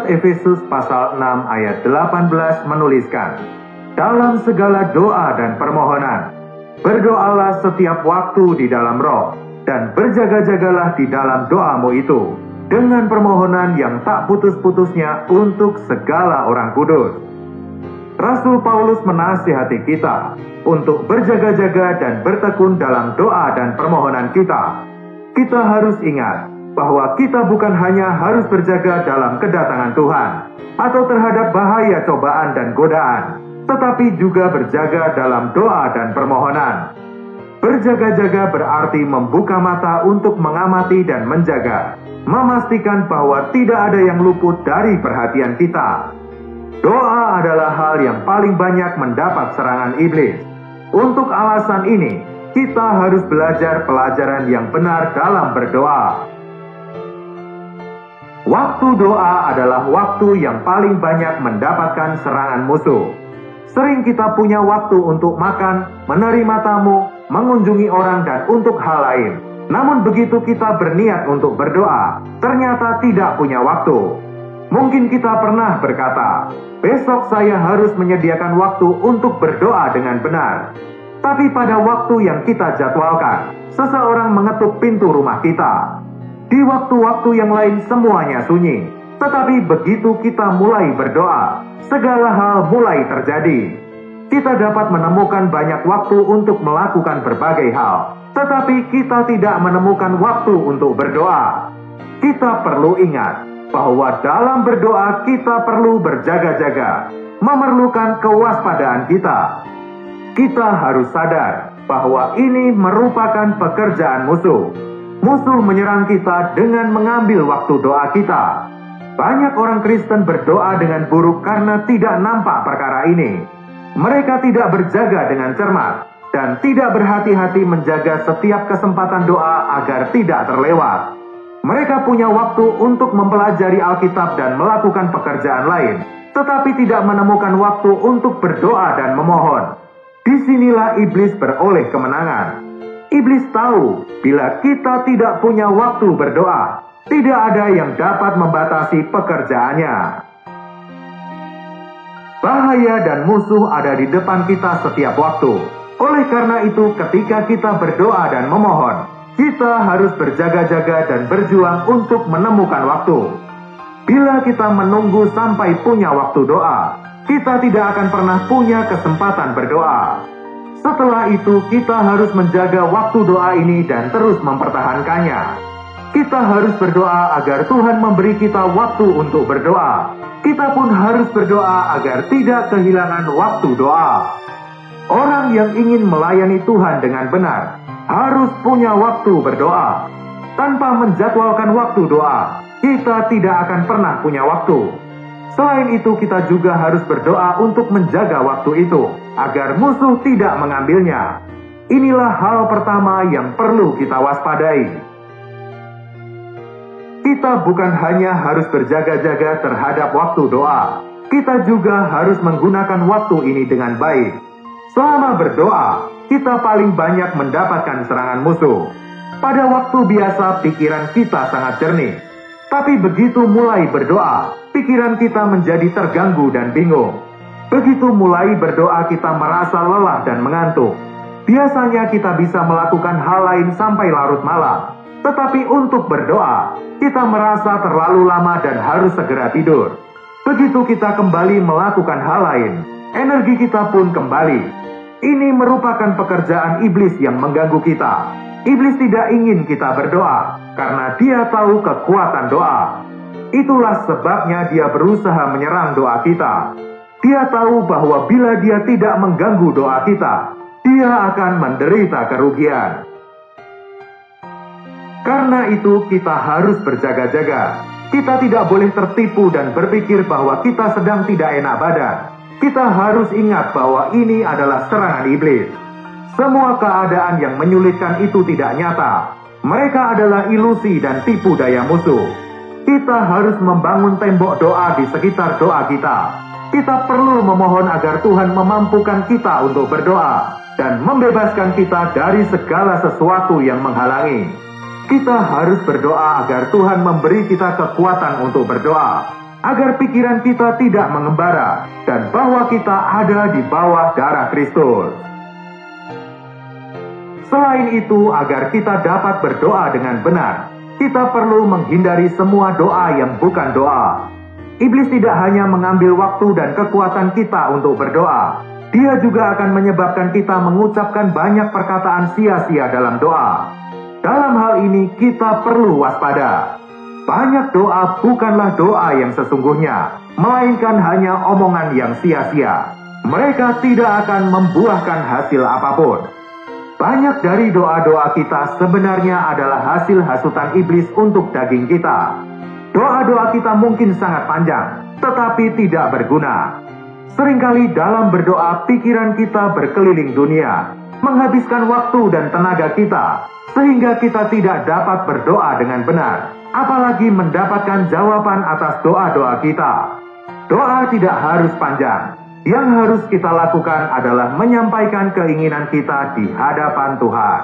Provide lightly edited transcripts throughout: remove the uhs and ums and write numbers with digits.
Surat Efesus pasal 6 ayat 18 menuliskan, dalam segala doa dan permohonan, berdoalah setiap waktu di dalam roh, dan berjaga-jagalah di dalam doamu itu, dengan permohonan yang tak putus-putusnya untuk segala orang kudus. Rasul Paulus menasihati kita untuk berjaga-jaga dan bertekun dalam doa dan permohonan kita. Kita harus ingat bahwa kita bukan hanya harus berjaga dalam kedatangan Tuhan atau terhadap bahaya cobaan dan godaan, tetapi juga berjaga dalam doa dan permohonan. Berjaga-jaga berarti membuka mata untuk mengamati dan menjaga, memastikan bahwa tidak ada yang luput dari perhatian kita. Doa adalah hal yang paling banyak mendapat serangan iblis. Untuk alasan ini, kita harus belajar pelajaran yang benar dalam berdoa. Waktu doa adalah waktu yang paling banyak mendapatkan serangan musuh. Sering kita punya waktu untuk makan, menerima tamu, mengunjungi orang, dan untuk hal lain. Namun begitu kita berniat untuk berdoa, ternyata tidak punya waktu. Mungkin kita pernah berkata, besok saya harus menyediakan waktu untuk berdoa dengan benar. Tapi pada waktu yang kita jadwalkan, seseorang mengetuk pintu rumah kita. Di waktu-waktu yang lain semuanya sunyi. Tetapi begitu kita mulai berdoa, segala hal mulai terjadi. Kita dapat menemukan banyak waktu untuk melakukan berbagai hal, tetapi kita tidak menemukan waktu untuk berdoa. Kita perlu ingat bahwa dalam berdoa kita perlu berjaga-jaga, memerlukan kewaspadaan kita. Kita harus sadar bahwa ini merupakan pekerjaan musuh. Musuh menyerang kita dengan mengambil waktu doa kita. Banyak orang Kristen berdoa dengan buruk karena tidak nampak perkara ini. Mereka tidak berjaga dengan cermat dan tidak berhati-hati menjaga setiap kesempatan doa agar tidak terlewat. Mereka punya waktu untuk mempelajari Alkitab dan melakukan pekerjaan lain, tetapi tidak menemukan waktu untuk berdoa dan memohon. Disinilah iblis beroleh kemenangan. Iblis tahu bila kita tidak punya waktu berdoa, tidak ada yang dapat membatasi pekerjaannya. Bahaya dan musuh ada di depan kita setiap waktu. Oleh karena itu, ketika kita berdoa dan memohon, kita harus berjaga-jaga dan berjuang untuk menemukan waktu. Bila kita menunggu sampai punya waktu doa, kita tidak akan pernah punya kesempatan berdoa. Setelah itu, kita harus menjaga waktu doa ini dan terus mempertahankannya. Kita harus berdoa agar Tuhan memberi kita waktu untuk berdoa. Kita pun harus berdoa agar tidak kehilangan waktu doa. Orang yang ingin melayani Tuhan dengan benar harus punya waktu berdoa. Tanpa menjadwalkan waktu doa, kita tidak akan pernah punya waktu. Selain itu, kita juga harus berdoa untuk menjaga waktu itu, agar musuh tidak mengambilnya. Inilah hal pertama yang perlu kita waspadai. Kita bukan hanya harus berjaga-jaga terhadap waktu doa, kita juga harus menggunakan waktu ini dengan baik. Selama berdoa, kita paling banyak mendapatkan serangan musuh. Pada waktu biasa, pikiran kita sangat jernih. Tapi begitu mulai berdoa, pikiran kita menjadi terganggu dan bingung. Begitu mulai berdoa, kita merasa lelah dan mengantuk. Biasanya kita bisa melakukan hal lain sampai larut malam. Tetapi untuk berdoa, kita merasa terlalu lama dan harus segera tidur. Begitu kita kembali melakukan hal lain, energi kita pun kembali. Ini merupakan pekerjaan iblis yang mengganggu kita. Iblis tidak ingin kita berdoa, karena dia tahu kekuatan doa. Itulah sebabnya dia berusaha menyerang doa kita. Dia tahu bahwa bila dia tidak mengganggu doa kita, dia akan menderita kerugian. Karena itu kita harus berjaga-jaga. Kita tidak boleh tertipu dan berpikir bahwa kita sedang tidak enak badan. Kita harus ingat bahwa ini adalah serangan iblis. Semua keadaan yang menyulitkan itu tidak nyata. Mereka adalah ilusi dan tipu daya musuh. Kita harus membangun tembok doa di sekitar doa kita. Kita perlu memohon agar Tuhan memampukan kita untuk berdoa dan membebaskan kita dari segala sesuatu yang menghalangi. Kita harus berdoa agar Tuhan memberi kita kekuatan untuk berdoa. agar pikiran kita tidak mengembara, dan bahwa kita ada di bawah darah Kristus. Selain itu, agar kita dapat berdoa dengan benar, kita perlu menghindari semua doa yang bukan doa. Iblis tidak hanya mengambil waktu dan kekuatan kita untuk berdoa, dia juga akan menyebabkan kita mengucapkan banyak perkataan sia-sia dalam doa. Dalam hal ini kita perlu waspada. Banyak doa bukanlah doa yang sesungguhnya, melainkan hanya omongan yang sia-sia. Mereka tidak akan membuahkan hasil apapun. Banyak dari doa-doa kita sebenarnya adalah hasil hasutan iblis untuk daging kita. Doa-doa kita mungkin sangat panjang, tetapi tidak berguna. Seringkali dalam berdoa pikiran kita berkeliling dunia, menghabiskan waktu dan tenaga kita, sehingga kita tidak dapat berdoa dengan benar, apalagi mendapatkan jawaban atas doa-doa kita. Doa tidak harus panjang. Yang harus kita lakukan adalah menyampaikan keinginan kita di hadapan Tuhan.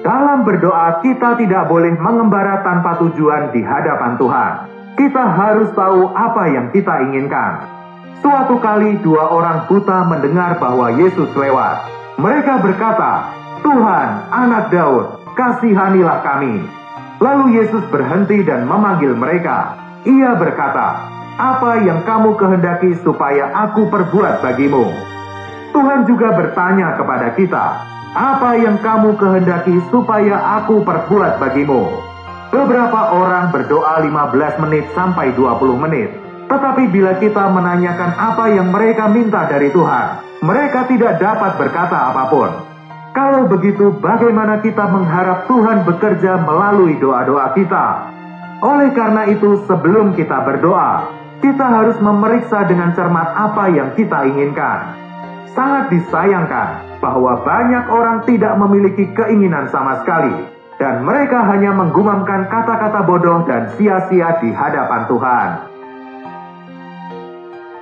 Dalam berdoa, kita tidak boleh mengembara tanpa tujuan di hadapan Tuhan. Kita harus tahu apa yang kita inginkan. Suatu kali 2 orang buta mendengar bahwa Yesus lewat. Mereka berkata, "Tuhan, Anak Daud, kasihanilah kami." Lalu Yesus berhenti dan memanggil mereka. Ia berkata, "Apa yang kamu kehendaki supaya aku perbuat bagimu?" Tuhan juga bertanya kepada kita, "Apa yang kamu kehendaki supaya aku perbuat bagimu?" Beberapa orang berdoa 15 menit sampai 20 menit. Tetapi bila kita menanyakan apa yang mereka minta dari Tuhan, mereka tidak dapat berkata apapun. Kalau begitu, bagaimana kita mengharap Tuhan bekerja melalui doa-doa kita? Oleh karena itu, sebelum kita berdoa, kita harus memeriksa dengan cermat apa yang kita inginkan. Sangat disayangkan bahwa banyak orang tidak memiliki keinginan sama sekali, dan mereka hanya menggumamkan kata-kata bodoh dan sia-sia di hadapan Tuhan.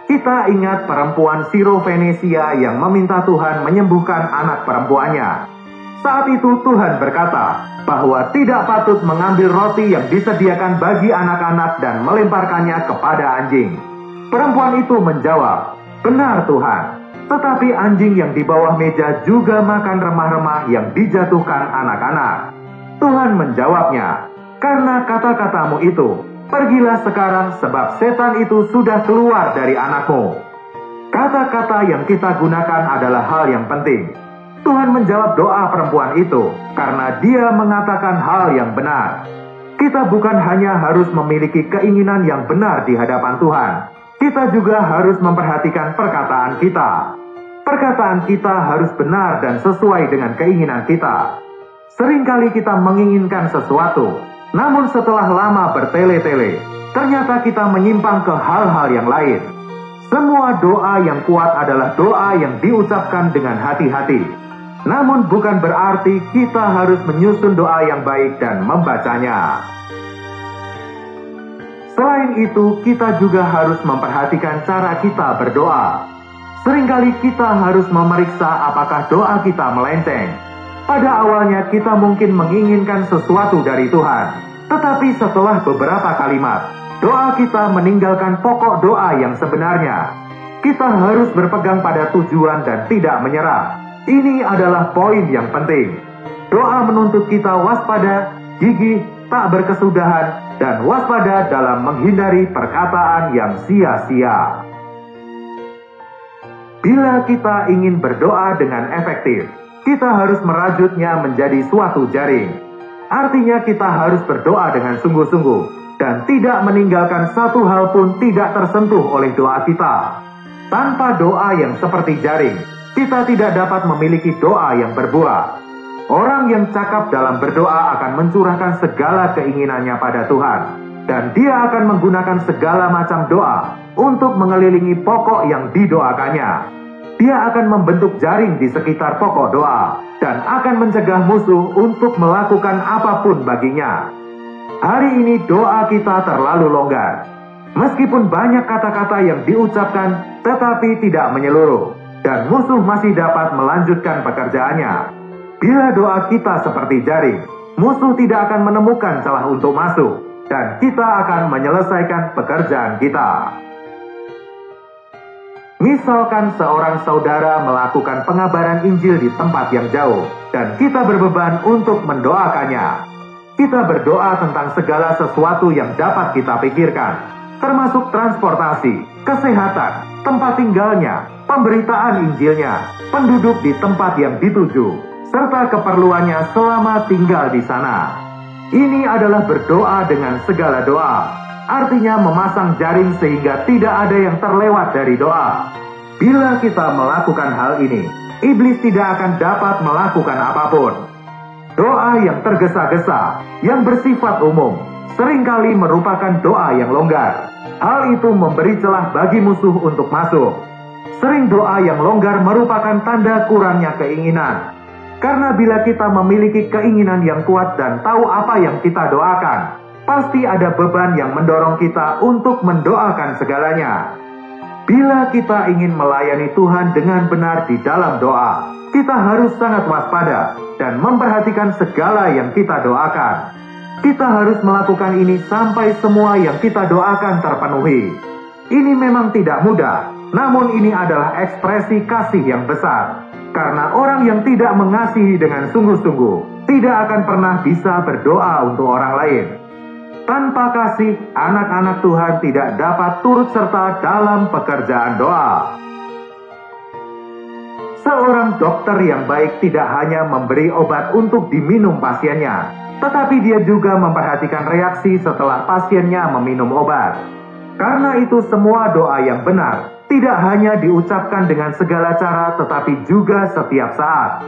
Kita ingat perempuan Siro-Fenesia yang meminta Tuhan menyembuhkan anak perempuannya. Saat itu Tuhan berkata bahwa tidak patut mengambil roti yang disediakan bagi anak-anak dan melemparkannya kepada anjing. Perempuan itu menjawab, "Benar Tuhan, tetapi anjing yang di bawah meja juga makan remah-remah yang dijatuhkan anak-anak." Tuhan menjawabnya, "Karena kata-katamu itu, pergilah sekarang sebab setan itu sudah keluar dari anakmu." Kata-kata yang kita gunakan adalah hal yang penting. Tuhan menjawab doa perempuan itu karena dia mengatakan hal yang benar. Kita bukan hanya harus memiliki keinginan yang benar di hadapan Tuhan, kita juga harus memperhatikan perkataan kita. Perkataan kita harus benar dan sesuai dengan keinginan kita. Seringkali kita menginginkan sesuatu, namun setelah lama bertele-tele, ternyata kita menyimpang ke hal-hal yang lain. Semua doa yang kuat adalah doa yang diucapkan dengan hati-hati. Namun bukan berarti kita harus menyusun doa yang baik dan membacanya. Selain itu, kita juga harus memperhatikan cara kita berdoa. Seringkali kita harus memeriksa apakah doa kita melenceng. Pada awalnya kita mungkin menginginkan sesuatu dari Tuhan, tetapi setelah beberapa kalimat, doa kita meninggalkan pokok doa yang sebenarnya. Kita harus berpegang pada tujuan dan tidak menyerah. Ini adalah poin yang penting. Doa menuntut kita waspada, gigih, tak berkesudahan, dan waspada dalam menghindari perkataan yang sia-sia. Bila kita ingin berdoa dengan efektif, kita harus merajutnya menjadi suatu jaring. Artinya kita harus berdoa dengan sungguh-sungguh, dan tidak meninggalkan satu hal pun tidak tersentuh oleh doa kita. Tanpa doa yang seperti jaring, kita tidak dapat memiliki doa yang berbuah. Orang yang cakap dalam berdoa akan mencurahkan segala keinginannya pada Tuhan, dan dia akan menggunakan segala macam doa untuk mengelilingi pokok yang didoakannya. Dia akan membentuk jaring di sekitar pokok doa, dan akan mencegah musuh untuk melakukan apapun baginya. Hari ini doa kita terlalu longgar. Meskipun banyak kata-kata yang diucapkan, tetapi tidak menyeluruh, dan musuh masih dapat melanjutkan pekerjaannya. Bila doa kita seperti jaring, musuh tidak akan menemukan celah untuk masuk. dan kita akan menyelesaikan pekerjaan kita. Misalkan seorang saudara melakukan pengabaran Injil di tempat yang jauh, dan kita berbeban untuk mendoakannya. Kita berdoa tentang segala sesuatu yang dapat kita pikirkan, termasuk transportasi, kesehatan, tempat tinggalnya, pemberitaan Injilnya, penduduk di tempat yang dituju, serta keperluannya selama tinggal di sana. Ini adalah berdoa dengan segala doa. Artinya memasang jaring sehingga tidak ada yang terlewat dari doa. Bila kita melakukan hal ini, iblis tidak akan dapat melakukan apapun. Doa yang tergesa-gesa, yang bersifat umum, seringkali merupakan doa yang longgar. Hal itu memberi celah bagi musuh untuk masuk. Sering doa yang longgar merupakan tanda kurangnya keinginan. Karena bila kita memiliki keinginan yang kuat dan tahu apa yang kita doakan, pasti ada beban yang mendorong kita untuk mendoakan segalanya. Bila kita ingin melayani Tuhan dengan benar di dalam doa, kita harus sangat waspada dan memperhatikan segala yang kita doakan. Kita harus melakukan ini sampai semua yang kita doakan terpenuhi. Ini memang tidak mudah, namun ini adalah ekspresi kasih yang besar. Karena orang yang tidak mengasihi dengan sungguh-sungguh tidak akan pernah bisa berdoa untuk orang lain. Tanpa kasih, anak-anak Tuhan tidak dapat turut serta dalam pekerjaan doa. Seorang dokter yang baik tidak hanya memberi obat untuk diminum pasiennya, tetapi dia juga memperhatikan reaksi setelah pasiennya meminum obat. Karena itu semua doa yang benar tidak hanya diucapkan dengan segala cara, tetapi juga setiap saat.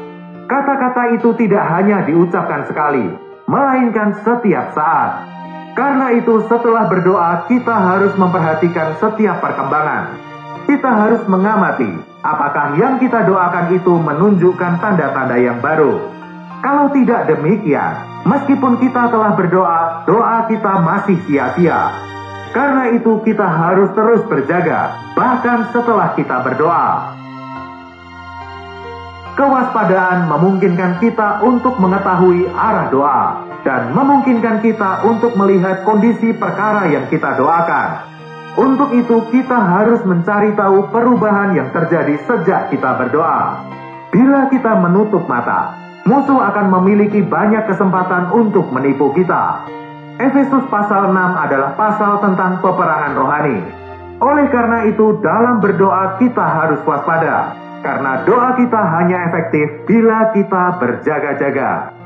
Kata-kata itu tidak hanya diucapkan sekali, melainkan setiap saat. Karena itu setelah berdoa kita harus memperhatikan setiap perkembangan. Kita harus mengamati apakah yang kita doakan itu menunjukkan tanda-tanda yang baru. Kalau tidak demikian, meskipun kita telah berdoa, doa kita masih sia-sia. Karena itu kita harus terus berjaga, bahkan setelah kita berdoa. Kewaspadaan memungkinkan kita untuk mengetahui arah doa, dan memungkinkan kita untuk melihat kondisi perkara yang kita doakan. Untuk itu kita harus mencari tahu perubahan yang terjadi sejak kita berdoa. Bila kita menutup mata, musuh akan memiliki banyak kesempatan untuk menipu kita. Efesus pasal 6 adalah pasal tentang peperangan rohani. Oleh karena itu dalam berdoa kita harus waspada, karena doa kita hanya efektif bila kita berjaga-jaga.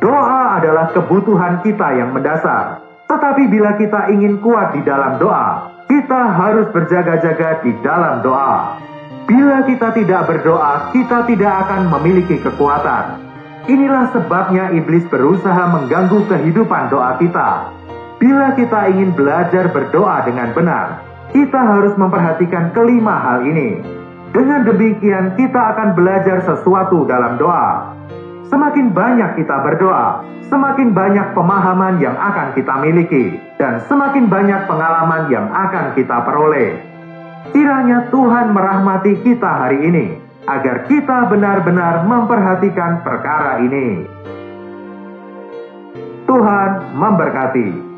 Doa adalah kebutuhan kita yang mendasar. Tetapi bila kita ingin kuat di dalam doa, kita harus berjaga-jaga di dalam doa. Bila kita tidak berdoa, kita tidak akan memiliki kekuatan. Inilah sebabnya iblis berusaha mengganggu kehidupan doa kita. Bila kita ingin belajar berdoa dengan benar, kita harus memperhatikan kelima hal ini. Dengan demikian kita akan belajar sesuatu dalam doa. Semakin banyak kita berdoa, semakin banyak pemahaman yang akan kita miliki, dan semakin banyak pengalaman yang akan kita peroleh. Kiranya Tuhan merahmati kita hari ini, agar kita benar-benar memperhatikan perkara ini. Tuhan memberkati.